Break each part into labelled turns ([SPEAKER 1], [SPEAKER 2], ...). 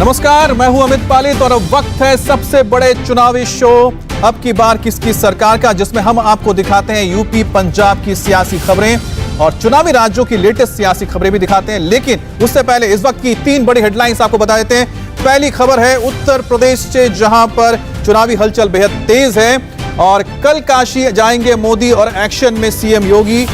[SPEAKER 1] नमस्कार, मैं हूं अमित पालित और अब वक्त है सबसे बड़े चुनावी शो अब की बार किसकी सरकार का, जिसमें हम आपको दिखाते हैं यूपी पंजाब की सियासी खबरें और चुनावी राज्यों की लेटेस्ट सियासी खबरें भी दिखाते हैं। लेकिन उससे पहले इस वक्त की 3 बड़ी हेडलाइंस आपको बता देते हैं। पहली खबर है उत्तर प्रदेश से, जहां पर चुनावी हलचल बेहद तेज है और कल काशी जाएंगे मोदी और एक्शन में सीएम योगी,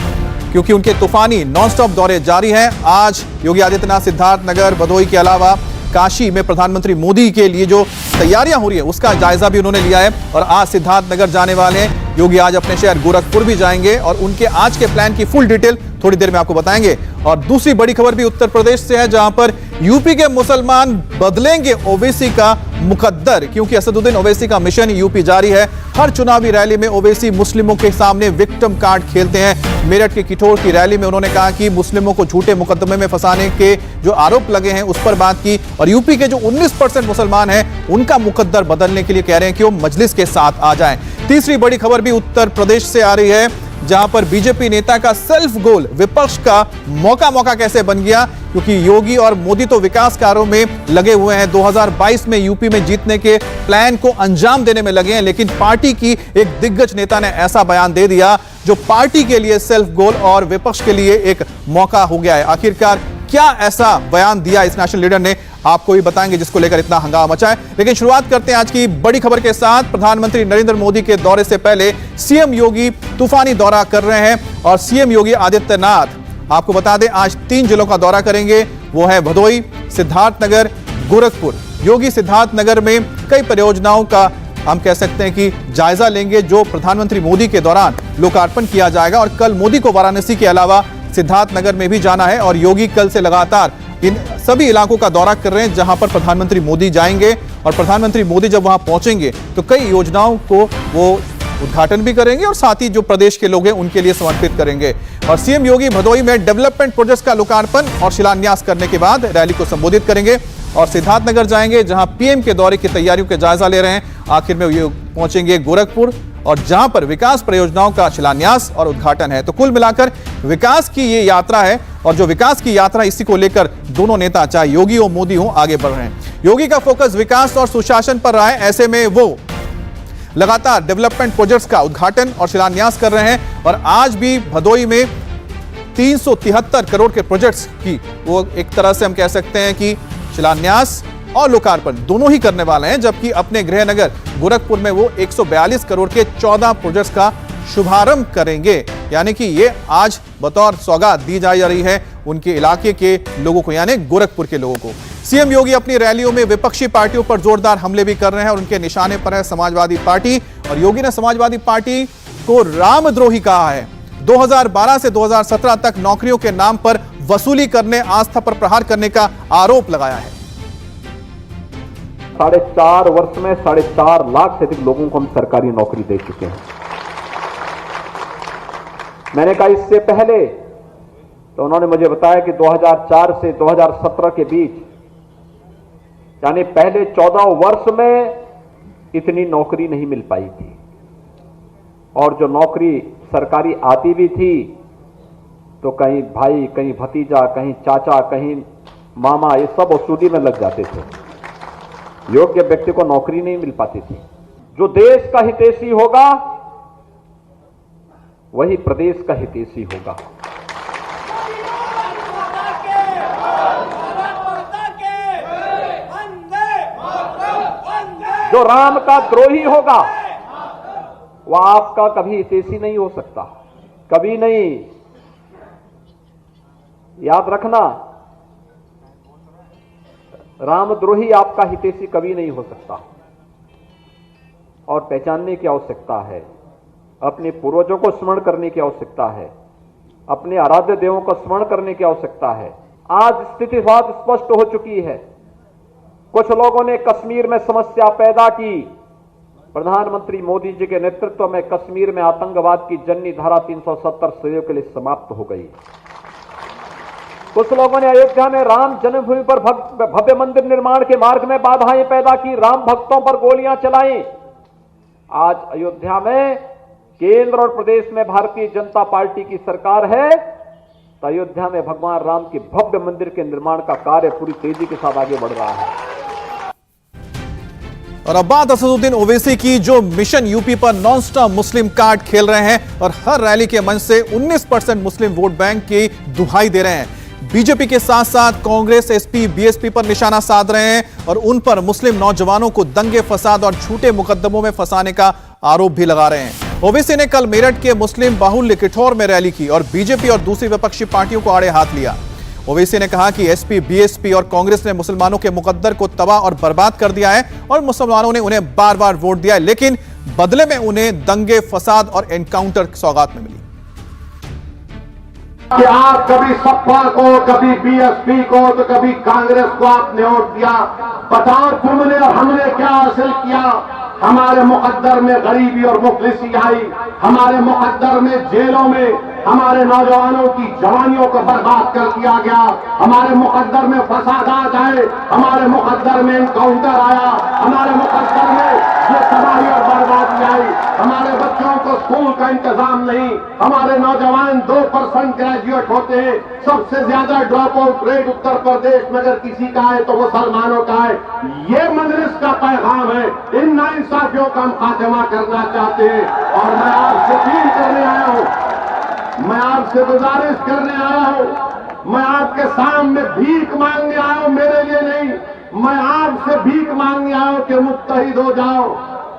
[SPEAKER 1] क्योंकि उनके तूफानी नॉनस्टॉप दौरे जारी हैं। आज योगी आदित्यनाथ सिद्धार्थनगर, भदोही के अलावा काशी में प्रधानमंत्री मोदी के लिए जो तैयारियां हो रही है उसका जायजा भी उन्होंने लिया है और आज सिद्धार्थनगर जाने वाले हैं। योगी आज अपने शहर गोरखपुर भी जाएंगे और उनके आज के प्लान की फुल डिटेल थोड़ी देर में आपको बताएंगे। और दूसरी बड़ी खबर भी उत्तर प्रदेश से है, जहां पर यूपी के मुसलमान बदलेंगे ओवैसी का मुकद्दर, क्योंकि असदुद्दीन ओवैसी का मिशन यूपी जारी है। हर चुनावी रैली में ओवैसी मुस्लिमों के सामने विक्टिम कार्ड खेलते हैं। मेरठ के किठौर की रैली में उन्होंने कहा कि मुस्लिमों को झूठे मुकदमे में फंसाने के जो आरोप लगे हैं उस पर बात की और यूपी के जो 19% मुसलमान हैं उनका मुकद्दर बदलने के लिए कह रहे हैं कि वो मजलिस के साथ आ जाएं। तीसरी बड़ी खबर भी उत्तर प्रदेश से आ रही है, जहां पर बीजेपी नेता का सेल्फ गोल विपक्ष का मौका कैसे बन गया, क्योंकि योगी और मोदी तो विकास कार्यों में लगे हुए हैं। 2022 में यूपी में जीतने के प्लान को अंजाम देने में लगे हैं, लेकिन पार्टी की एक दिग्गज नेता ने ऐसा बयान दे दिया जो पार्टी के लिए सेल्फ गोल और विपक्ष के लिए एक मौका हो गया है। आखिरकार क्या ऐसा बयान दिया इस नेशनल लीडर ने, आपको भी बताएंगे, जिसको लेकर इतना हंगामा मचा है। लेकिन शुरुआत करते हैं आज की बड़ी खबर के साथ। प्रधानमंत्री नरेंद्र मोदी के दौरे से पहले सीएम योगी तूफानी दौरा कर रहे हैं और सीएम योगी आदित्यनाथ आपको बता दें आज 3 जिलों का दौरा करेंगे। वो है भदोही, सिद्धार्थनगर, गोरखपुर। योगी सिद्धार्थनगर में कई परियोजनाओं का हम कह सकते हैं कि जायजा लेंगे, जो प्रधानमंत्री मोदी के दौरान लोकार्पण किया जाएगा। और कल मोदी को वाराणसी के अलावा सिद्धार्थनगर में भी जाना है और योगी कल से लगातार इन सभी इलाकों का दौरा कर रहे हैं जहां पर प्रधानमंत्री मोदी जाएंगे। और प्रधानमंत्री मोदी जब वहां पहुंचेंगे तो कई योजनाओं को वो उद्घाटन भी करेंगे और साथ ही जो प्रदेश के लोग हैं उनके लिए समर्पित करेंगे। और सीएम योगी भदोही में डेवलपमेंट प्रोजेक्ट्स का लोकार्पण और शिलान्यास करने के बाद रैली को संबोधित करेंगे और सिद्धार्थनगर जाएंगे, जहां पीएम के दौरे की तैयारियों के जायजा ले रहे हैं। आखिर में ये पहुंचेंगे गोरखपुर और जहां पर विकास परियोजनाओं का शिलान्यास और उद्घाटन है। तो कुल मिलाकर विकास की ये यात्रा है और जो विकास की यात्रा, इसी को लेकर दोनों नेता, चाहे योगी हो मोदी हो, आगे बढ़ रहे हैं। योगी का फोकस विकास और सुशासन पर रहा है, ऐसे में वो लगातार डेवलपमेंट प्रोजेक्ट्स का उद्घाटन और शिलान्यास कर रहे हैं। और आज भी भदोही में 373 करोड़ के प्रोजेक्ट्स की वो एक तरह से हम कह सकते हैं कि शिलान्यास और लोकार्पण दोनों ही करने वाले हैं, जबकि अपने गृह नगर गोरखपुर में वो 142 करोड़ के 14 प्रोजेक्ट्स का शुभारंभ करेंगे। यानी कि ये आज बतौर सौगात दी जा रही है उनके इलाके के लोगों को, यानी गोरखपुर के लोगों को। सीएम योगी अपनी रैलियों में विपक्षी पार्टियों पर जोरदार हमले भी कर रहे हैं और उनके निशाने पर है समाजवादी पार्टी। और योगी ने समाजवादी पार्टी को रामद्रोही कहा है। 2012 से 2017 तक नौकरियों के नाम पर वसूली करने, आस्था पर प्रहार करने का आरोप लगाया है।
[SPEAKER 2] 4.5 वर्ष में 4.5 लाख से अधिक लोगों को हम सरकारी नौकरी दे चुके हैं। मैंने कहा इससे पहले तो उन्होंने मुझे बताया कि 2004 से 2017 के बीच, यानी पहले 14 वर्ष में इतनी नौकरी नहीं मिल पाई थी। और जो नौकरी सरकारी आती भी थी तो कहीं भाई, कहीं भतीजा, कहीं चाचा, कहीं मामा, ये सब वसूली में लग जाते थे। योग्य व्यक्ति को नौकरी नहीं मिल पाती थी। जो देश का हितैषी होगा वही प्रदेश का हितैषी होगा। जो राम का द्रोही होगा वह आपका कभी हितैषी नहीं हो सकता, कभी नहीं। याद रखना, रामद्रोही आपका हितैषी कभी नहीं हो सकता। और पहचानने की आवश्यकता है, अपने पूर्वजों को स्मरण करने की आवश्यकता है, अपने आराध्य देवों को स्मरण करने की आवश्यकता है। आज स्थिति बहुत स्पष्ट हो चुकी है। कुछ लोगों ने कश्मीर में समस्या पैदा की। प्रधानमंत्री मोदी जी के नेतृत्व में कश्मीर में आतंकवाद की जन्नी धारा 370 सदियों के लिए समाप्त हो गई। कुछ लोगों ने अयोध्या में राम जन्मभूमि पर भव्य मंदिर निर्माण के मार्ग में बाधाएं पैदा की, राम भक्तों पर गोलियां चलाई। आज अयोध्या में केंद्र और प्रदेश में भारतीय जनता पार्टी की सरकार है, तो अयोध्या में भगवान राम के भव्य मंदिर के निर्माण का कार्य पूरी तेजी के साथ आगे बढ़ रहा है।
[SPEAKER 1] और अब्बास असदुद्दीन ओवैसी की, जो मिशन यूपी पर नॉन स्टॉप मुस्लिम कार्ड खेल रहे हैं और हर रैली के मंच से 19% मुस्लिम वोट बैंक की दुहाई दे रहे हैं। बीजेपी के साथ साथ कांग्रेस, एसपी, बीएसपी पर निशाना साध रहे हैं और उन पर मुस्लिम नौजवानों को दंगे फसाद और झूठे मुकदमों में फंसाने का आरोप भी लगा रहे हैं। ओवैसी ने कल मेरठ के मुस्लिम बाहुल्य किठौर में रैली की और बीजेपी और दूसरी विपक्षी पार्टियों को आड़े हाथ लिया। ओवैसी ने कहा कि एसपी, बीएसपी और कांग्रेस ने मुसलमानों के मुकद्दर को तबाह और बर्बाद कर दिया है और मुसलमानों ने उन्हें बार बार वोट दिया है, लेकिन बदले में उन्हें दंगे, फसाद और एनकाउंटर सौगात में मिली।
[SPEAKER 3] कि आप कभी सपा को, कभी बीएसपी को, तो कभी कांग्रेस को आपने वोट दिया। बताओ तुमने और हमने क्या हासिल किया? हमारे मुकद्दर में गरीबी और मुफलिसी आई, हमारे मुकद्दर में जेलों में हमारे नौजवानों की जवानियों को बर्बाद कर दिया गया, हमारे मुकद्दर में फसादात आए, हमारे मुकद्दर में एनकाउंटर आया, हमारे मुकद्दर में ये तबाही और बर्बादी आई। हमारे बच्चों को स्कूल का इंतजाम नहीं, हमारे नौजवान 2% ग्रेजुएट होते हैं। सबसे ज्यादा drop out rate Uttar Pradesh में अगर किसी का है तो मुसलमानों का है। ये मजलिस का पैगाम है। इन नाइंसाफियों का हम खात्मा करना चाहते हैं और मैं आपसे अपील करने आया हूं, मैं आपसे गुजारिश करने आया हूं, मैं आपके सामने भीख मांगने आया हूं, मेरे लिए नहीं, मैं आपसे भीख मांगने आया हूं कि मुत्तहिद हो जाओ।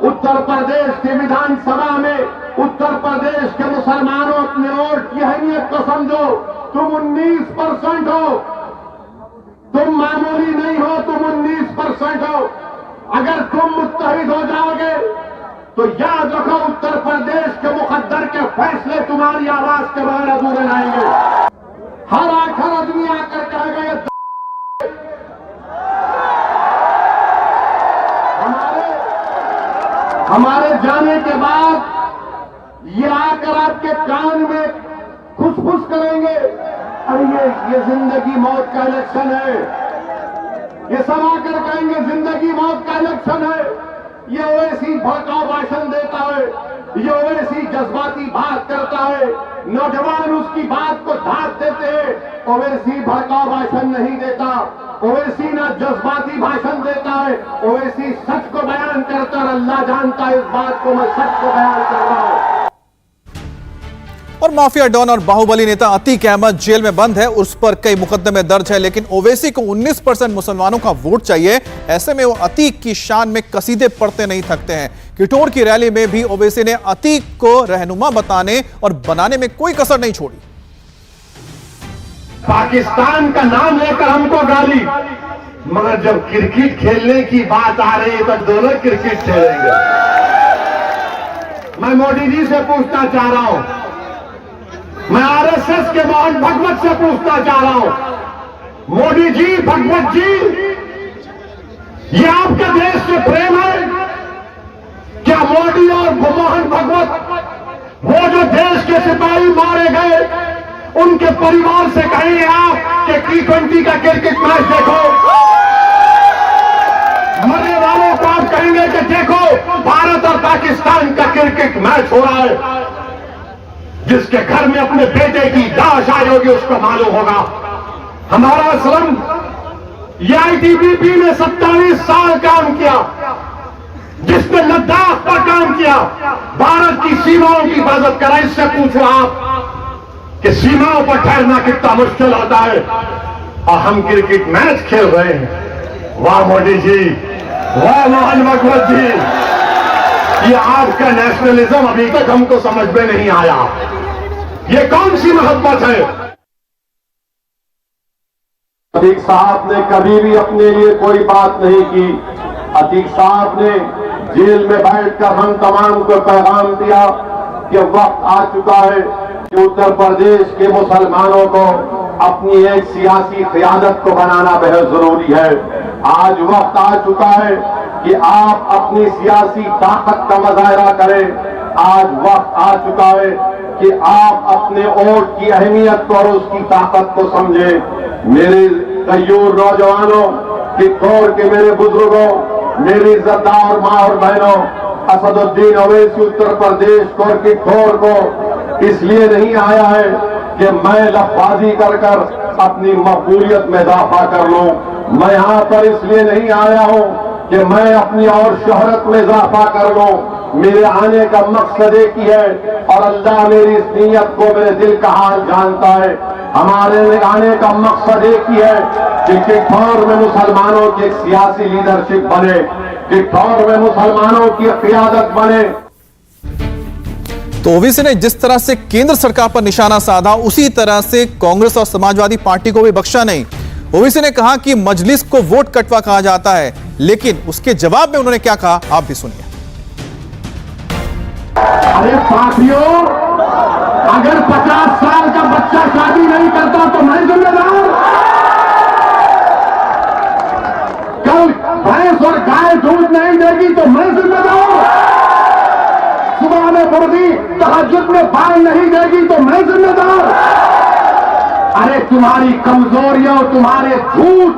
[SPEAKER 3] उत्तर प्रदेश की विधानसभा में उत्तर प्रदेश के मुसलमानों अपने वोट की अहमियत को समझो। तुम 19% हो, तुम मामूली नहीं हो, तुम 19% हो। अगर तुम मुत्तहिद हो जाओगे तो याद रखो उत्तर प्रदेश के मुकद्दर के फैसले तुम्हारी आवाज के बगैर अधूरे रहेंगे। हर आदमी आकर कहेगा हमारे जाने के बाद ये आकर आपके कान में खुसफुस करेंगे, अरे ये जिंदगी मौत का इलेक्शन है। ये सब आकर कहेंगे जिंदगी मौत का इलेक्शन है। ये ओवैसी भड़काऊ भाषण देता है, ये ओवैसी जज्बाती बात करता है, नौजवान उसकी बात को ढांक देते हैं। ओवैसी भड़काऊ भाषण नहीं देता, ओवैसी ना जज्बाती भाषण देता है, ओवैसी सच को बयान करता है। अल्लाह जानता है इस बात को, मैं सच को बयान कर रहा हूं।
[SPEAKER 1] और माफिया डॉन और बाहुबली नेता अतीक अहमद जेल में बंद है, उस पर कई मुकदमे दर्ज है, लेकिन ओवैसी को 19% मुसलमानों का वोट चाहिए। ऐसे में वो अतीक की शान में कसीदे पढ़ते नहीं थकते हैं। किठौर की रैली में भी ओवैसी ने अतीक को रहनुमा बताने और बनाने में कोई कसर नहीं छोड़ी।
[SPEAKER 3] पाकिस्तान का नाम लेकर हमको गाली, मगर जब क्रिकेट खेलने की बात आ रही है तो दोनों क्रिकेट खेलेंगे। मैं मोदी जी से पूछना चाह रहा हूं, मैं आरएसएस के मोहन भगवत से पूछना चाह रहा हूं, मोदी जी, भगवत जी, ये आपके देश से प्रेम है क्या? मोदी और मोहन भगवत वो जो देश के सिपाही मारे गए, उनके परिवार से कहेंगे आप कि T20 का क्रिकेट मैच देखो। मरने वालों को आप कहेंगे कि देखो भारत और पाकिस्तान का क्रिकेट मैच हो रहा है। जिसके घर में अपने बेटे की लाश आई होगी उसको मालूम होगा। हमारा असलम ये आईटीबीपी ने 27 साल काम किया, जिसने लद्दाख पर काम किया, भारत की सीमाओं की हिफाजत करा। इससे पूछो आप कि सीमाओं पर ठहरना कितना मुश्किल होता है और हम क्रिकेट मैच खेल रहे हैं। वाह मोदी जी, वाह मोहन भगवत जी, ये आपका नेशनलिज्म अभी तक हमको समझ में नहीं आया। ये कौन सी मोहब्बत है? अतीक साहब ने कभी भी अपने लिए कोई बात नहीं की। अतीक साहब ने जेल में बैठकर हम तमाम को पैगाम दिया कि वक्त आ चुका है कि उत्तर प्रदेश के मुसलमानों को अपनी एक सियासी क़यादत को बनाना बेहद जरूरी है। आज वक्त आ चुका है कि आप अपनी सियासी ताकत का मुजाहरा करें। आज वक्त आ चुका है कि आप अपने वोट की अहमियत को और उसकी ताकत को समझें। मेरे कयूर नौजवानों, किठौर के मेरे बुजुर्गों, मेरी इज्जतदार माँ और बहनों, असदुद्दीन ओवैसी उत्तर प्रदेश को और किठौर को इसलिए नहीं आया है कि मैं लफाजी कर अपनी मकबूलियत में इजाफा कर लूं। मैं यहां पर इसलिए नहीं आया हूं कि मैं अपनी और शोहरत में इजाफा कर लूं। मेरे आने का मकसद एक ही है और अल्लाह मेरी इस नीयत को, मेरे दिल का हाल जानता है। हमारे आने का मकसद एक ही है कि किठौर में मुसलमानों की एक सियासी लीडरशिप बने, किठौर में मुसलमानों की क़ियादत बने।
[SPEAKER 1] तो ओवैसी ने जिस तरह से केंद्र सरकार पर निशाना साधा, उसी तरह से कांग्रेस और समाजवादी पार्टी को भी बख्शा नहीं। ओवैसी ने कहा कि मजलिस को वोट कटवा कहा जाता है, लेकिन उसके जवाब में उन्होंने क्या कहा, आप भी सुनिए।
[SPEAKER 3] अरे साथियों, अगर 50 साल का बच्चा शादी नहीं करता तो मैं जिम्मेदार। कल भैंस और गाय दूध नहीं देगी तो मैं जिम्मेदार। सुबह में मुर्गी तहज्जुद में बाल नहीं देगी तो मैं जिम्मेदार। अरे तुम्हारी कमजोरियों, तुम्हारे झूठ,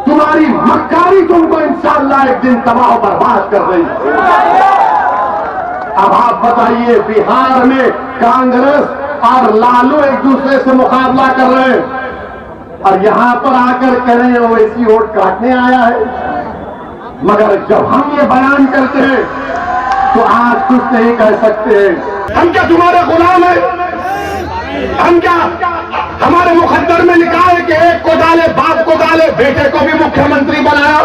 [SPEAKER 3] तुम्हारी मक्कारी तुमको इंशाअल्लाह एक दिन तबाह बर्बाद कर देगी। अब आप बताइए, बिहार में कांग्रेस और लालू एक दूसरे से मुकाबला कर रहे हैं और यहां पर आकर कह रहे हैं ओवैसी वोट काटने आया है। मगर जब हम ये बयान करते हैं तो आज कुछ नहीं कह सकते हैं। हम क्या तुम्हारे गुलाम हैं? हम क्या, हमारे मुकद्दर में लिखा है कि एक को डाले बाप को डाले, बेटे को भी मुख्यमंत्री बनाया,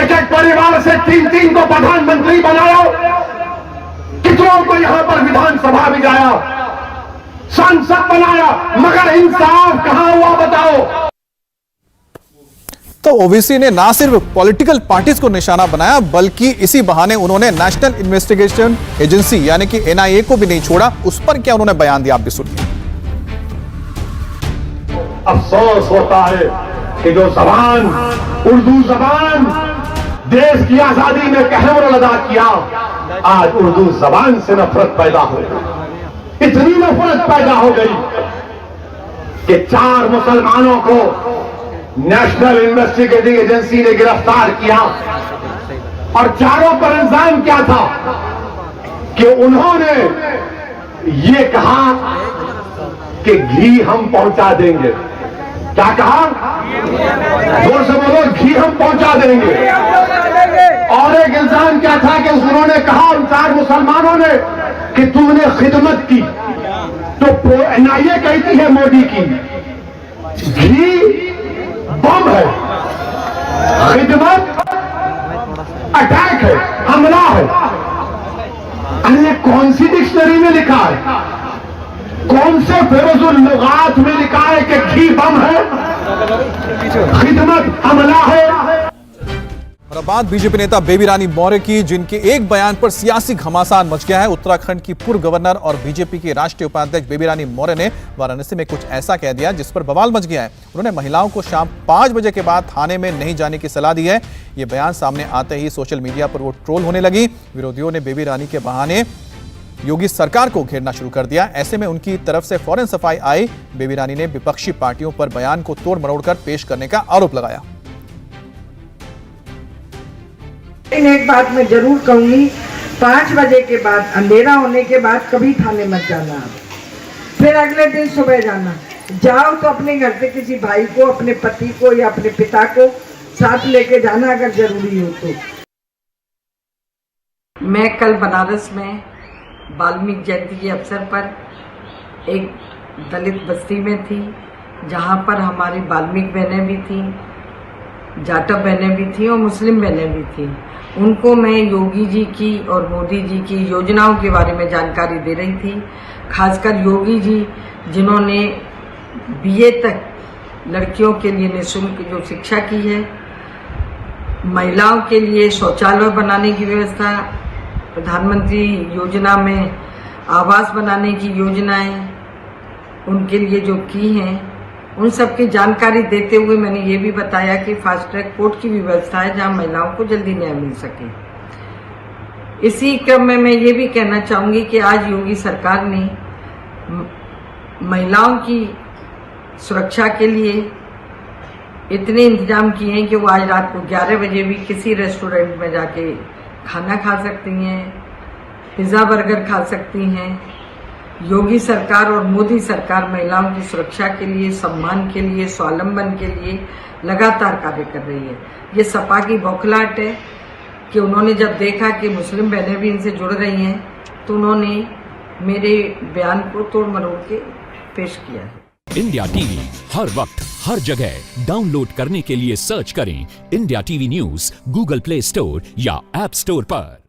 [SPEAKER 3] एक एक परिवार से 3-3 को प्रधानमंत्री बनाया, कितनों को यहां पर विधानसभा भी जाया, सांसद बनाया, मगर इंसाफ कहां हुआ बताओ।
[SPEAKER 1] तो ओवैसी ने ना सिर्फ पॉलिटिकल पार्टीज को निशाना बनाया, बल्कि इसी बहाने उन्होंने नेशनल इन्वेस्टिगेशन एजेंसी यानी कि एनआईए को भी नहीं छोड़ा। उस पर क्या उन्होंने बयान दिया, आप भी सुनिए।
[SPEAKER 3] अफसोस होता है कि जो जबान, उर्दू जबान देश की आजादी में कहर अदा किया, आज उर्दू जबान से नफरत पैदा हो गई। इतनी नफरत पैदा हो गई कि 4 मुसलमानों को नेशनल इन्वेस्टिगेटिंग एजेंसी ने गिरफ्तार किया और चारों पर इल्जाम क्या था कि उन्होंने ये कहा कि घी हम पहुंचा देंगे। क्या कहा? जोर से बोलो, घी हम पहुंचा देंगे। और एक इल्जाम क्या था कि उन्होंने कहा उन 4 मुसलमानों ने कि तुमने खिदमत की। तो एनआईए कहती है मोदी की, घी बम है, खिदमत अटैक है, हमला है। अरे कौन सी डिक्शनरी में लिखा है, कौन से फेरोजुल लुगात में लिखा है कि घी बम है, खिदमत हमला है।
[SPEAKER 1] और अब बात बीजेपी नेता बेबी रानी मौर्य की, जिनके एक बयान पर सियासी घमासान मच गया है। उत्तराखंड की पूर्व गवर्नर और बीजेपी की राष्ट्रीय उपाध्यक्ष बेबी रानी मौर्य ने वाराणसी में कुछ ऐसा कह दिया जिस पर बवाल मच गया है। उन्होंने महिलाओं को शाम 5 बजे के बाद थाने में नहीं जाने की सलाह दी है। ये बयान सामने आते ही सोशल मीडिया पर वो ट्रोल होने लगी। विरोधियों ने बेबी रानी के बहाने योगी सरकार को घेरना शुरू कर दिया। ऐसे में उनकी तरफ से फौरन सफाई आई। बेबी रानी ने विपक्षी पार्टियों पर बयान को तोड़ मरोड़ कर पेश करने का आरोप लगाया।
[SPEAKER 4] एक बात मैं जरूर कहूंगी, 5 बजे के बाद, अंधेरा होने के बाद कभी थाने मत जाना। फिर अगले दिन सुबह जाना। जाओ तो अपने घर से किसी भाई को, अपने पति को या अपने पिता को साथ लेके जाना अगर जरूरी हो तो। मैं कल बनारस में वाल्मीकि जयंती के अवसर पर एक दलित बस्ती में थी, जहां पर हमारी वाल्मीकि बहनें भी थीं, जाटव बहनें भी थीं और मुस्लिम बहनें भी थीं। उनको मैं योगी जी की और मोदी जी की योजनाओं के बारे में जानकारी दे रही थी। खासकर योगी जी, जिन्होंने बीए तक लड़कियों के लिए निःशुल्क जो शिक्षा की है, महिलाओं के लिए शौचालय बनाने की व्यवस्था, प्रधानमंत्री योजना में आवास बनाने की योजनाएं उनके लिए जो की हैं, उन सब की जानकारी देते हुए मैंने ये भी बताया कि फास्ट ट्रैक कोर्ट की भी व्यवस्था है जहां महिलाओं को जल्दी न्याय मिल सके। इसी क्रम में मैं ये भी कहना चाहूंगी कि आज योगी सरकार ने महिलाओं की सुरक्षा के लिए इतने इंतजाम किए हैं कि वो आज रात को 11 बजे भी किसी रेस्टोरेंट में जाके खाना खा सकती हैं, पिज़्ज़ा बर्गर खा सकती हैं। योगी सरकार और मोदी सरकार महिलाओं की सुरक्षा के लिए, सम्मान के लिए, स्वावलंबन के लिए लगातार कार्य कर रही है। ये सपा की बौखलाहट है कि उन्होंने जब देखा कि मुस्लिम बहनें भी इनसे जुड़ रही हैं तो उन्होंने मेरे बयान को तोड़ मरोड़ के पेश किया है।
[SPEAKER 5] इंडिया टीवी हर वक्त हर जगह डाउनलोड करने के लिए सर्च करें India TV news Google play store या ऐप स्टोर पर।